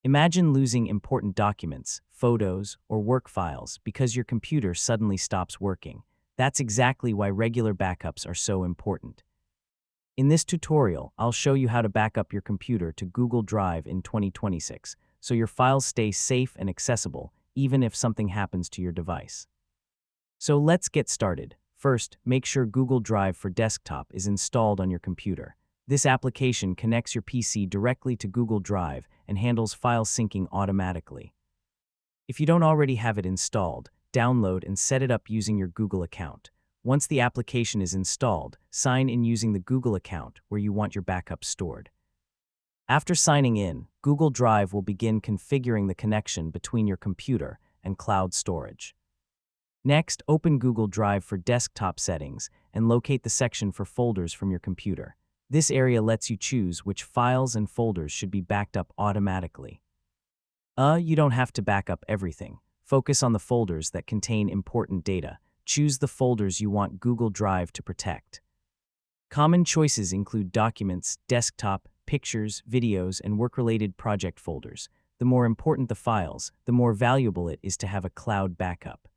Imagine losing important documents, photos, or work files because your computer suddenly stops working. That's exactly why regular backups are so important. In this tutorial, I'll show you how to back up your computer to Google Drive in 2026, so your files stay safe and accessible, even if something happens to your device. So let's get started. First, make sure Google Drive for Desktop is installed on your computer. This application connects your PC directly to Google Drive and handles file syncing automatically. If you don't already have it installed, download and set it up using your Google account. Once the application is installed, sign in using the Google account where you want your backup stored. After signing in, Google Drive will begin configuring the connection between your computer and cloud storage. Next, open Google Drive for Desktop settings and locate the section for folders from your computer. This area lets you choose which files and folders should be backed up automatically. You don't have to back up everything. Focus on the folders that contain important data. Choose the folders you want Google Drive to protect. Common choices include documents, desktop, pictures, videos, and work-related project folders. The more important the files, the more valuable it is to have a cloud backup.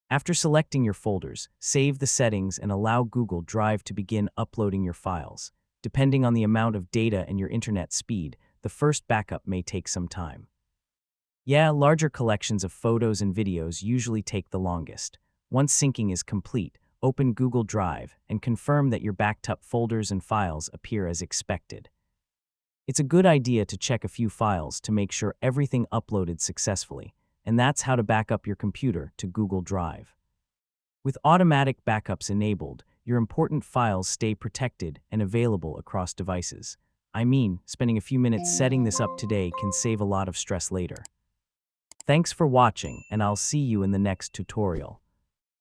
After selecting your folders, save the settings and allow Google Drive to begin uploading your files. Depending on the amount of data and your internet speed, the first backup may take some time. Larger collections of photos and videos usually take the longest. Once syncing is complete, open Google Drive and confirm that your backed up folders and files appear as expected. It's a good idea to check a few files to make sure everything uploaded successfully, and that's how to back up your computer to Google Drive. With automatic backups enabled, your important files stay protected and available across devices. Spending a few minutes setting this up today can save a lot of stress later. Thanks for watching, and I'll see you in the next tutorial.